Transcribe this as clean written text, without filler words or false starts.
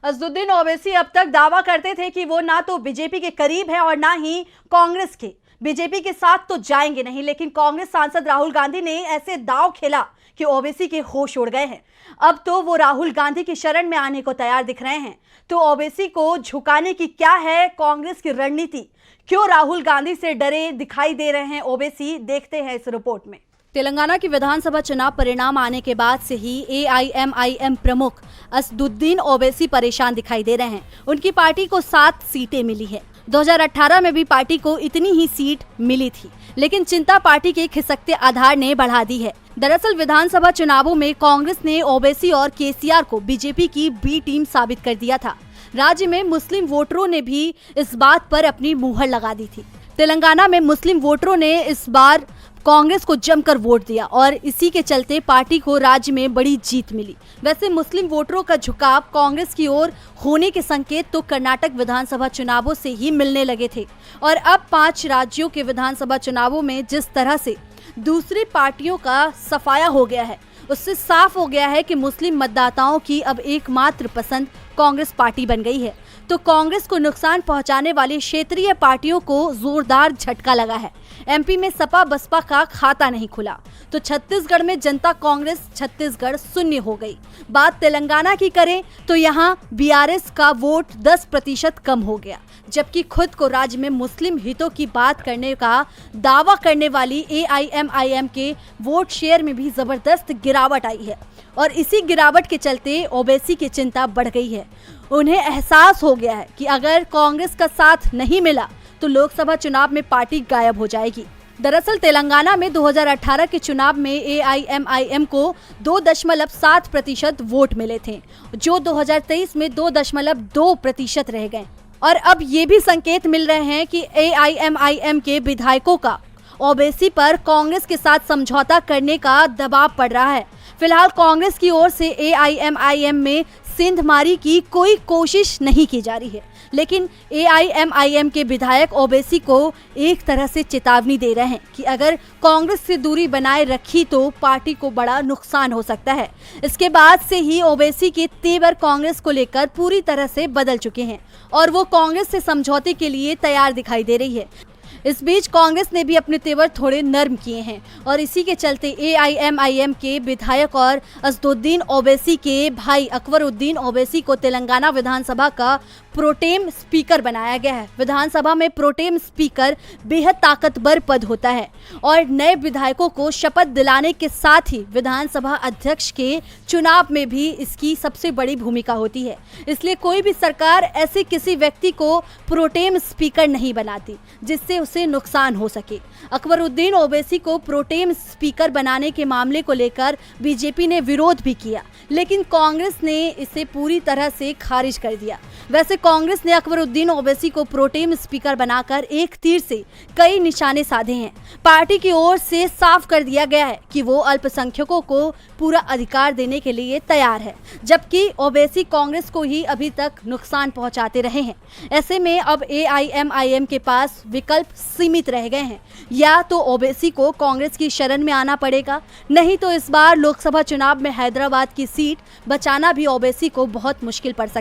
असदुद्दीन ओवैसी अब तक दावा करते थे कि वो ना तो बीजेपी के करीब है और ना ही कांग्रेस के। बीजेपी के साथ तो जाएंगे नहीं, लेकिन कांग्रेस सांसद राहुल गांधी ने ऐसे दांव खेला कि ओवैसी के होश उड़ गए हैं। अब तो वो राहुल गांधी की शरण में आने को तैयार दिख रहे हैं। तो ओवैसी को झुकाने की क्या है कांग्रेस की रणनीति? क्यों राहुल गांधी से डरे दिखाई दे रहे हैं ओवैसी? देखते हैं इस रिपोर्ट में। तेलंगाना की विधानसभा चुनाव परिणाम आने के बाद से ही एआईएमआईएम प्रमुख असदुद्दीन ओवैसी परेशान दिखाई दे रहे हैं। उनकी पार्टी को 7 सीटें मिली है। 2018 में भी पार्टी को इतनी ही सीट मिली थी, लेकिन चिंता पार्टी के खिसकते आधार ने बढ़ा दी है। दरअसल विधानसभा चुनावों में कांग्रेस ने ओवैसी और केसीआर को बीजेपी की बी टीम साबित कर दिया था। राज्य में मुस्लिम वोटरों ने भी इस बात पर अपनी मुहर लगा दी थी। तेलंगाना में मुस्लिम वोटरों ने इस बार कांग्रेस को जमकर वोट दिया और इसी के चलते पार्टी को राज्य में बड़ी जीत मिली। वैसे मुस्लिम वोटरों का झुकाव कांग्रेस की ओर होने के संकेत तो कर्नाटक विधानसभा चुनावों से ही मिलने लगे थे और अब 5 राज्यों के विधानसभा चुनावों में जिस तरह से दूसरी पार्टियों का सफाया हो गया है, उससे साफ हो गया है कि मुस्लिम मतदाताओं की अब एकमात्र पसंद कांग्रेस पार्टी बन गई है। तो कांग्रेस को नुकसान पहुंचाने वाली क्षेत्रीय पार्टियों को जोरदार झटका लगा है। एमपी में सपा बसपा का खाता नहीं खुला तो छत्तीसगढ़ में जनता कांग्रेस छत्तीसगढ़ शून्य हो गई। बात तेलंगाना की करें तो यहां बीआरएस का वोट 10% कम हो गया, जबकि खुद को राज्य में मुस्लिम हितों की बात करने का दावा करने वाली एआईएमआईएम के वोट शेयर में भी जबरदस्त गिरावट आई है और इसी गिरावट के चलते ओवैसी की चिंता बढ़ गई है। उन्हें एहसास हो गया है कि अगर कांग्रेस का साथ नहीं मिला तो लोकसभा चुनाव में पार्टी गायब हो जाएगी। दरअसल तेलंगाना में 2018 के चुनाव में एआईएमआईएम को 2.7% वोट मिले थे, जो 2023 में 2.2% रह गए। और अब ये भी संकेत मिल रहे हैं कि एआईएमआईएम के विधायकों का ओवैसी पर कांग्रेस के साथ समझौता करने का दबाव पड़ रहा है। फिलहाल कांग्रेस की ओर से एआईएमआईएम में सेंधमारी की कोई कोशिश नहीं की जा रही है, लेकिन एआईएमआईएम के विधायक ओवैसी को एक तरह से चेतावनी दे रहे हैं कि अगर कांग्रेस से दूरी बनाए रखी तो पार्टी को बड़ा नुकसान हो सकता है। इसके बाद से ही ओवैसी के तेवर कांग्रेस को लेकर पूरी तरह से बदल चुके हैं और वो कांग्रेस से समझौते के लिए तैयार दिखाई दे रही है। इस बीच कांग्रेस ने भी अपने तेवर थोड़े नर्म किए हैं और इसी के चलते एआईएमआईएम के विधायक और असदुद्दीन ओवैसी के भाई अकबरुद्दीन ओवैसी को तेलंगाना विधानसभा का प्रोटेम स्पीकर बनाया गया है। विधानसभा में प्रोटेम स्पीकर बेहद ताकतवर पद होता है और नए विधायकों को शपथ दिलाने के साथ ही विधानसभा अध्यक्ष के चुनाव में भी इसकी सबसे बड़ी भूमिका होती है। इसलिए कोई भी सरकार ऐसे किसी व्यक्ति को प्रोटेम स्पीकर नहीं बनाती जिससे उसे नुकसान हो सके। अकबरुद्दीन ओवैसी को प्रोटेम स्पीकर बनाने के मामले को लेकर बीजेपी ने विरोध भी किया, लेकिन कांग्रेस ने इसे पूरी तरह से खारिज कर दिया। वैसे कांग्रेस ने अकबरुद्दीन ओवैसी को प्रोटेम स्पीकर बनाकर एक तीर से कई निशाने साधे हैं। पार्टी की ओर से साफ कर दिया गया है कि वो अल्पसंख्यकों को पूरा अधिकार देने के लिए तैयार है, जबकि ओवैसी कांग्रेस को ही अभी तक नुकसान पहुंचाते रहे हैं। ऐसे में अब एआईएमआईएम के पास विकल्प सीमित रह गए हैं, या तो ओवैसी को कांग्रेस की शरण में आना पड़ेगा, नहीं तो इस बार लोकसभा चुनाव में हैदराबाद की सीट बचाना भी ओवैसी को बहुत मुश्किल पड़ सकता है।